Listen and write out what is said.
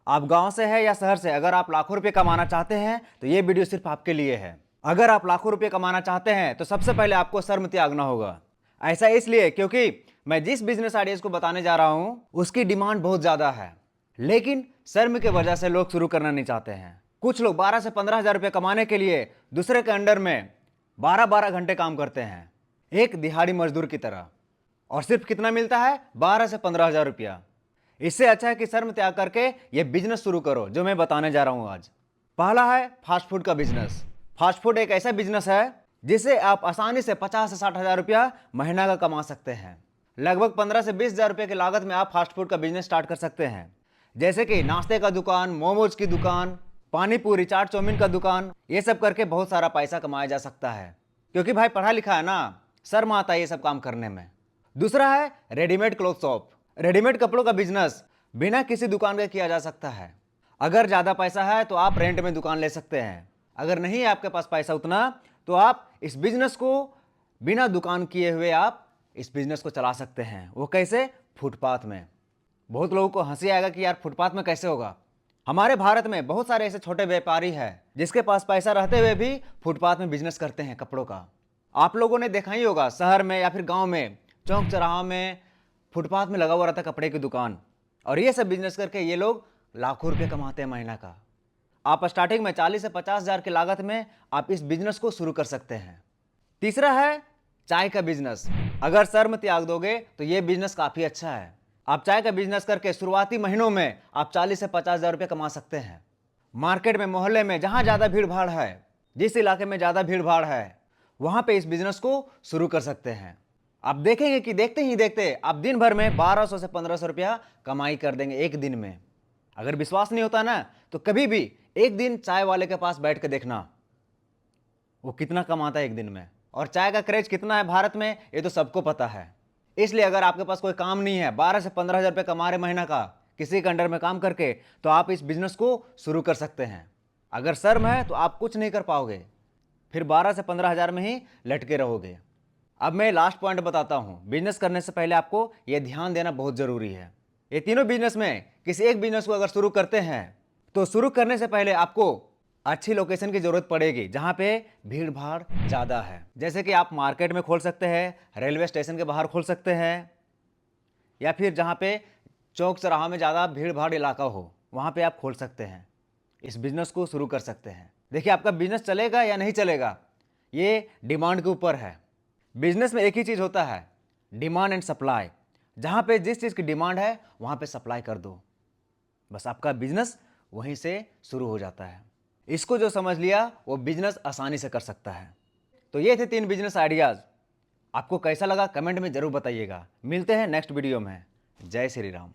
आप गांव से है या शहर से, अगर आप लाखों रुपए कमाना चाहते हैं तो ये वीडियो सिर्फ आपके लिए है। अगर आप लाखों रुपए कमाना चाहते हैं तो सबसे पहले आपको शर्म त्यागना होगा। ऐसा इसलिए क्योंकि मैं जिस बिजनेस आइडियाज को बताने जा रहा हूं उसकी डिमांड बहुत ज्यादा है, लेकिन शर्म की वजह से लोग शुरू करना नहीं चाहते हैं। कुछ लोग 12 से 15 हजार रुपये कमाने के लिए दूसरे के अंडर में 12-12 घंटे काम करते हैं, एक दिहाड़ी मजदूर की तरह, और सिर्फ कितना मिलता है? 12 से 15 हजार रुपया। इससे अच्छा है कि शर्म त्याग करके ये बिजनेस शुरू करो जो मैं बताने जा रहा हूं आज। पहला है फास्ट फूड का बिजनेस। फास्ट फूड एक ऐसा बिजनेस है जिसे आप आसानी से 50 से 60 हजार रुपया महीना का कमा सकते हैं। लगभग 15 से 20 हजार रुपये की लागत में आप फास्ट फूड का बिजनेस स्टार्ट कर सकते हैं, जैसे कि नाश्ते का दुकान, मोमोज की दुकान, पानी पूरी, चाट चाउमीन का दुकान। ये सब करके बहुत सारा पैसा कमाया जा सकता है, क्योंकि भाई पढ़ा लिखा है ना, शर्म आता है ये सब काम करने में। दूसरा है रेडीमेड क्लॉथ शॉप। रेडीमेड कपड़ों का बिजनेस बिना किसी दुकान के किया जा सकता है। अगर ज़्यादा पैसा है तो आप रेंट में दुकान ले सकते हैं, अगर नहीं है आपके पास पैसा उतना तो आप इस बिजनेस को बिना दुकान किए हुए आप इस बिजनेस को चला सकते हैं। वो कैसे? फुटपाथ में। बहुत लोगों को हंसी आएगा कि यार फुटपाथ में कैसे होगा। हमारे भारत में बहुत सारे ऐसे छोटे व्यापारी हैं जिसके पास पैसा रहते हुए भी फुटपाथ में बिजनेस करते हैं कपड़ों का। आप लोगों ने देखा ही होगा, शहर में या फिर गांव में चौक चौराहा में फुटपाथ में लगा हुआ रहता है कपड़े की दुकान, और ये सब बिजनेस करके ये लोग लाखों रुपए कमाते हैं महीना का। आप स्टार्टिंग में 40 से 50 हजार की लागत में आप इस बिजनेस को शुरू कर सकते हैं। तीसरा है चाय का बिजनेस। अगर शर्म त्याग दोगे तो ये बिजनेस काफी अच्छा है। आप चाय का बिजनेस करके शुरुआती महीनों में आप 40 से 50 हजार रुपये कमा सकते हैं। मार्केट में, मोहल्ले में जहां ज्यादा भीड़ भाड़ है, जिस इलाके में ज्यादा भीड़ भाड़ है, वहां पे इस बिजनेस को शुरू कर सकते हैं। आप देखेंगे कि देखते ही देखते आप दिन भर में 1200 से 1500 रुपया कमाई कर देंगे एक दिन में। अगर विश्वास नहीं होता ना तो कभी भी एक दिन चाय वाले के पास बैठ के देखना, वो कितना कमाता है एक दिन में। और चाय का क्रेज कितना है भारत में ये तो सबको पता है। इसलिए अगर आपके पास कोई काम नहीं है, 12 से 15 हजार रुपये कमा रहे महीना का किसी के अंडर में काम करके, तो आप इस बिजनेस को शुरू कर सकते हैं। अगर शर्म है तो आप कुछ नहीं कर पाओगे, फिर 12 से 15 हजार में ही लटके रहोगे। अब मैं लास्ट पॉइंट बताता हूं। बिजनेस करने से पहले आपको यह ध्यान देना बहुत जरूरी है। ये तीनों बिजनेस में किसी एक बिजनेस को अगर शुरू करते हैं तो शुरू करने से पहले आपको अच्छी लोकेशन की जरूरत पड़ेगी जहां पे भीड़ भाड़ ज्यादा है। जैसे कि आप मार्केट में खोल सकते हैं, रेलवे स्टेशन के बाहर खोल सकते हैं, या फिर जहां पे चौक चौराहा में ज्यादा भीड़ भाड़ इलाका हो वहां पे आप खोल सकते हैं। इस बिजनेस को शुरू कर सकते हैं। देखिए आपका बिजनेस चलेगा या नहीं चलेगा ये डिमांड के ऊपर है। बिजनेस में एक ही चीज होता है, डिमांड एंड सप्लाई। जहां पे जिस चीज की डिमांड है वहां पे सप्लाई कर दो, बस आपका बिजनेस वहीं से शुरू हो जाता है। इसको जो समझ लिया वो बिजनेस आसानी से कर सकता है। तो ये थे 3 बिजनेस आइडियाज। आपको कैसा लगा कमेंट में जरूर बताइएगा। मिलते हैं नेक्स्ट वीडियो में। जय श्री राम।